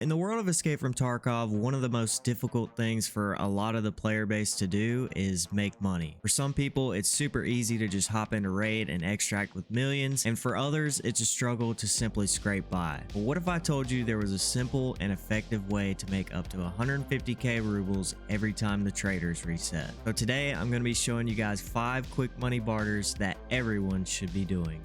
In the world of Escape from Tarkov, one of the most difficult things for a lot of the player base to do is make money. For some people, it's super easy to just hop into raid and extract with millions, and for others, it's a struggle to simply scrape by. But what if I told you there was a simple and effective way to make up to 150k rubles every time the traders reset? So today, I'm going to be showing you guys 5 quick money barters that everyone should be doing.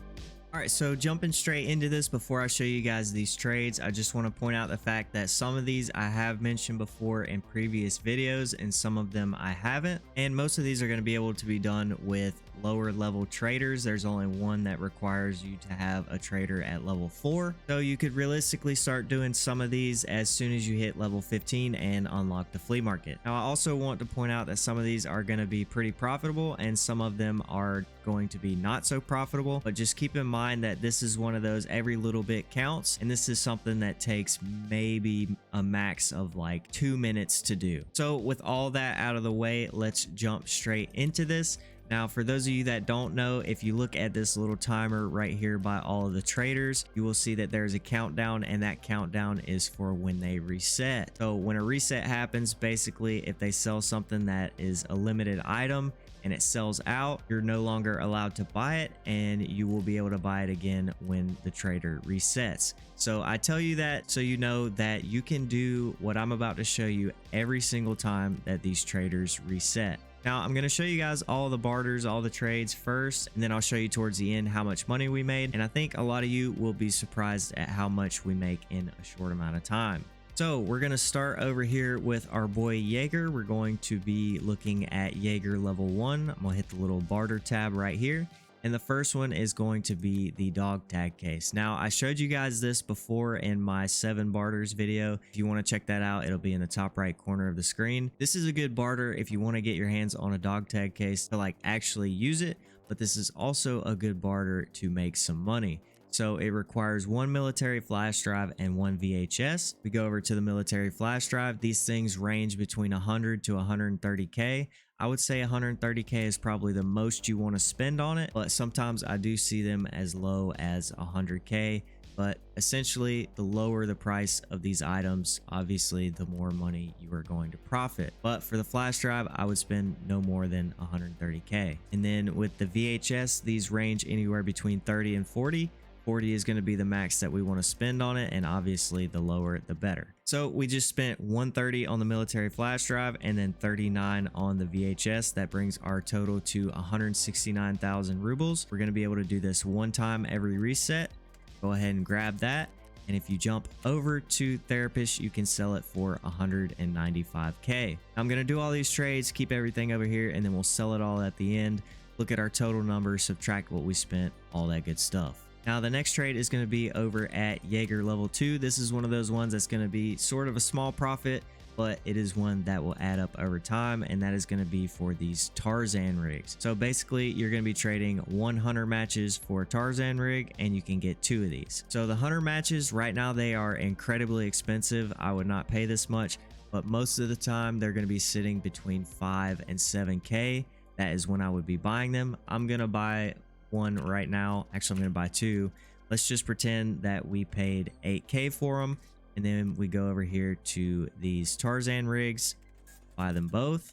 Alright, so jumping straight into this, before I show you guys these trades, I just want to point out the fact that some of these I have mentioned before in previous videos and some of them I haven't. And most of these are going to be able to be done with lower level traders. There's only one that requires you to have a trader at level 4. So you could realistically start doing some of these as soon as you hit level 15 and unlock the flea market. Now I also want to point out that some of these are going to be pretty profitable and some of them are going to be not so profitable, but just keep in mind that this is one of those every little bit counts, and this is something that takes maybe a max of like 2 minutes to do. So with all that out of the way, let's jump straight into this. Now, for those of you that don't know, if you look at this little timer right here by all of the traders, you will see that there's a countdown, and that countdown is for when they reset. So when a reset happens, basically if they sell something that is a limited item and it sells out, you're no longer allowed to buy it, and you will be able to buy it again when the trader resets. So I tell you that so you know that you can do what I'm about to show you every single time that these traders reset. Now, I'm going to show you guys all the barters, all the trades first, and then I'll show you towards the end how much money we made. And I think a lot of you will be surprised at how much we make in a short amount of time. So we're going to start over here with our boy Jaeger. We're going to be looking at Jaeger level 1. I'm going to hit the little barter tab right here. And the first one is going to be the dog tag case. Now, I showed you guys this before in my 7 barters video. If you want to check that out, it'll be in the top right corner of the screen. This is a good barter if you want to get your hands on a dog tag case to like actually use it, but this is also a good barter to make some money. So it requires 1 military flash drive and 1 VHS. We go over to the military flash drive. These things range between 100 to 130k. I would say 130k is probably the most you want to spend on it, but sometimes I do see them as low as 100k. But essentially, the lower the price of these items, obviously the more money you are going to profit. But for the flash drive, I would spend no more than 130k. And then with the VHS, these range anywhere between 30 and 40. 40 is going to be the max that we want to spend on it, and obviously the lower the better. So we just spent 130 on the military flash drive and then 39 on the VHS. That brings our total to 169,000 rubles. We're going to be able to do this one time every reset. Go ahead and grab that, and if you jump over to therapist, you can sell it for 195k. I'm going to do all these trades, keep everything over here, and then we'll sell it all at the end. Look at our total numbers, subtract what we spent, all that good stuff. Now, the next trade is going to be over at Jaeger level 2. This is one of those ones that's going to be sort of a small profit, but it is one that will add up over time, and that is going to be for these Tarzan rigs. So basically, you're going to be trading 1 hunter matches for a Tarzan rig, and you can get 2 of these. So the hunter matches, right now, they are incredibly expensive. I would not pay this much, but most of the time, they're going to be sitting between 5 and 7k. That is when I would be buying them. I'm going to buy one right now. Actually, I'm going to buy 2. Let's just pretend that we paid 8k for them, and then we go over here to these Tarzan rigs, buy them both,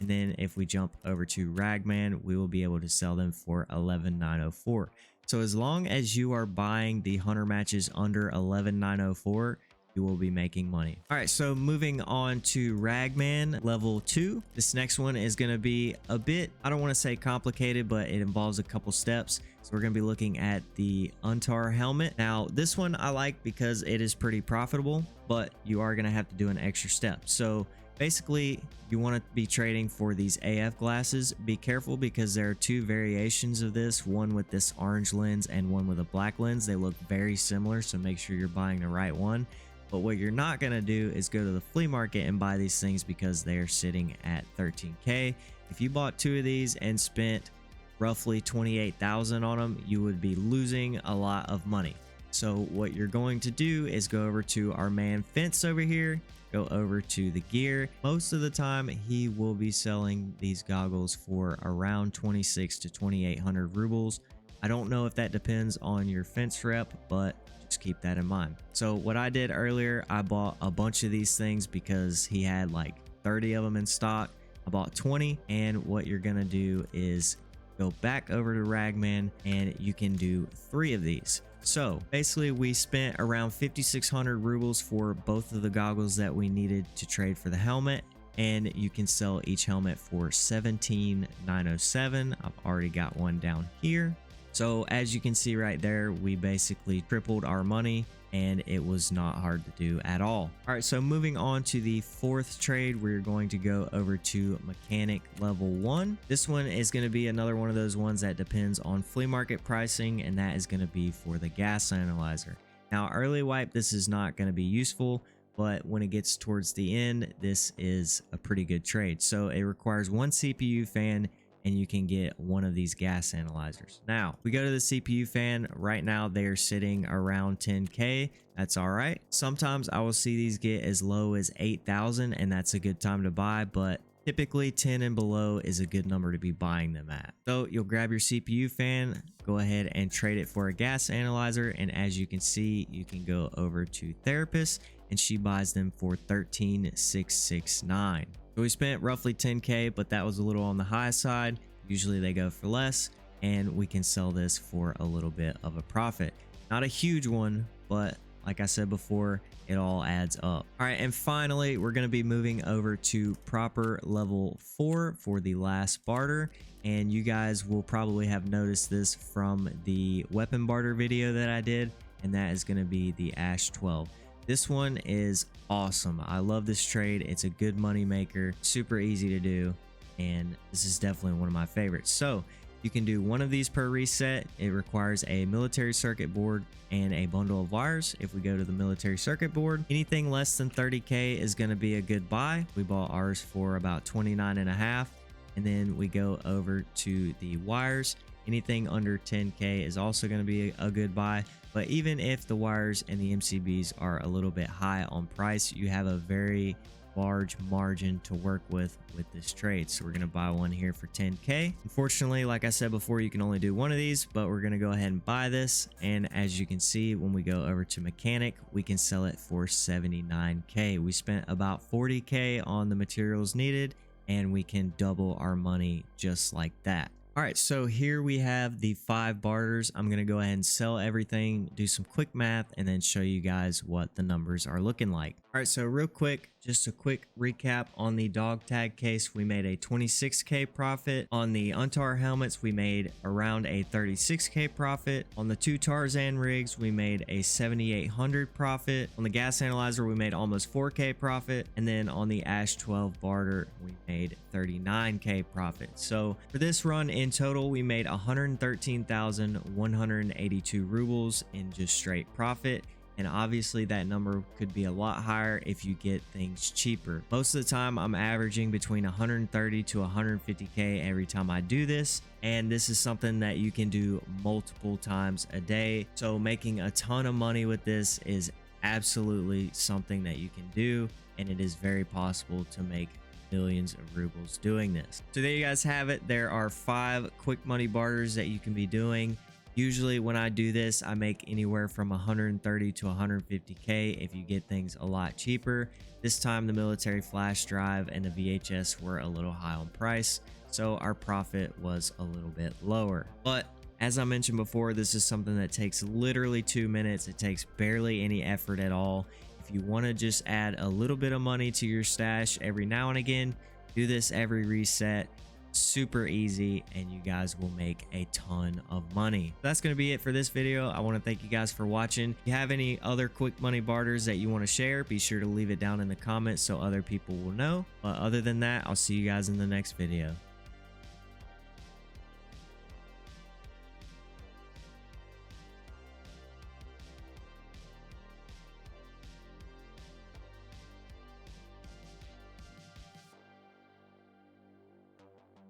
and then if we jump over to Ragman, we will be able to sell them for 11,904. So as long as you are buying the hunter matches under 11,904, you will be making money. All right, so moving on to Ragman level 2. This next one is going to be a bit, I don't want to say complicated, but it involves a couple steps. So we're going to be looking at the Untar helmet. Now, this one I like because it is pretty profitable, but you are going to have to do an extra step. So basically, you want to be trading for these AF glasses. Be careful because there are 2 variations of this, one with this orange lens and one with a black lens. They look very similar, so make sure you're buying the right one. But what you're not going to do is go to the flea market and buy these things because they are sitting at 13k. If you bought 2 of these and spent roughly 28,000 on them, you would be losing a lot of money. So what you're going to do is go over to our man Fence over here, go over to the gear. Most of the time, he will be selling these goggles for around 26 to 2,800 rubles. I don't know if that depends on your fence rep, but just keep that in mind. So what I did earlier, I bought a bunch of these things because he had like 30 of them in stock. I bought 20, and what you're gonna do is go back over to Ragman and you can do 3 of these. So basically we spent around 5,600 rubles for both of the goggles that we needed to trade for the helmet, and you can sell each helmet for 17,907. I've already got one down here. So as you can see right there, we basically tripled our money, and it was not hard to do at all. All right, so moving on to the 4th trade, we're going to go over to mechanic level 1. This one is going to be another one of those ones that depends on flea market pricing, and that is going to be for the gas analyzer. Now early wipe, this is not going to be useful, but when it gets towards the end, this is a pretty good trade. So it requires 1 CPU fan, and you can get one of these gas analyzers. Now we go to the CPU fan. Right now they are sitting around 10k. That's all right. Sometimes I will see these get as low as 8,000, and that's a good time to buy, but typically 10 and below is a good number to be buying them at. So you'll grab your CPU fan, go ahead and trade it for a gas analyzer, and as you can see, you can go over to therapist, and she buys them for 13,669. So we spent roughly 10k, but that was a little on the high side. Usually they go for less, and we can sell this for a little bit of a profit. Not a huge one, but like I said before, it all adds up. All right, and finally, we're going to be moving over to proper level 4 for the last barter. And you guys will probably have noticed this from the weapon barter video that I did, and that is going to be the Ash 12. This one is awesome. I love this trade. It's a good money maker, super easy to do, and this is definitely one of my favorites. So you can do one of these per reset. It requires a military circuit board and a bundle of wires. If we go to the military circuit board, anything less than 30k is going to be a good buy. We bought ours for about 29.5, and then we go over to the wires. Anything under 10k is also going to be a good buy. But even if the wires and the MCBs are a little bit high on price, you have a very large margin to work with this trade. So we're going to buy one here for 10k. Unfortunately, like I said before, you can only do one of these, but we're going to go ahead and buy this. And as you can see, when we go over to mechanic, we can sell it for 79k. We spent about 40k on the materials needed, and we can double our money just like that. All right, so here we have the 5 barters. I'm going to go ahead and sell everything, do some quick math, and then show you guys what the numbers are looking like. All right, so real quick, just a quick recap on the dog tag case. We made a 26k profit. On the Untar helmets, we made around a 36k profit. On the 2 Tarzan rigs, we made a 7,800 profit. On the gas analyzer, we made almost 4k profit. And then on the Ash 12 barter, we made 39k profit. So for this run in total, we made 113,182 rubles in just straight profit. And obviously that number could be a lot higher if you get things cheaper. Most of the time I'm averaging between 130 to 150k every time I do this, and this is something that you can do multiple times a day. So making a ton of money with this is absolutely something that you can do, and it is very possible to make millions of rubles doing this. So there you guys have it. There are 5 quick money barters that you can be doing. Usually when I do this, I make anywhere from 130 to 150k if you get things a lot cheaper. This time the military flash drive and the VHS were a little high on price, so our profit was a little bit lower. But as I mentioned before, this is something that takes literally 2 minutes. It takes barely any effort at all. If you want to just add a little bit of money to your stash every now and again, do this every reset. Super easy, and you guys will make a ton of money. That's going to be it for this video. I want to thank you guys for watching. If you have any other quick money barters that you want to share, be sure to leave it down in the comments so other people will know. But other than that, I'll see you guys in the next video.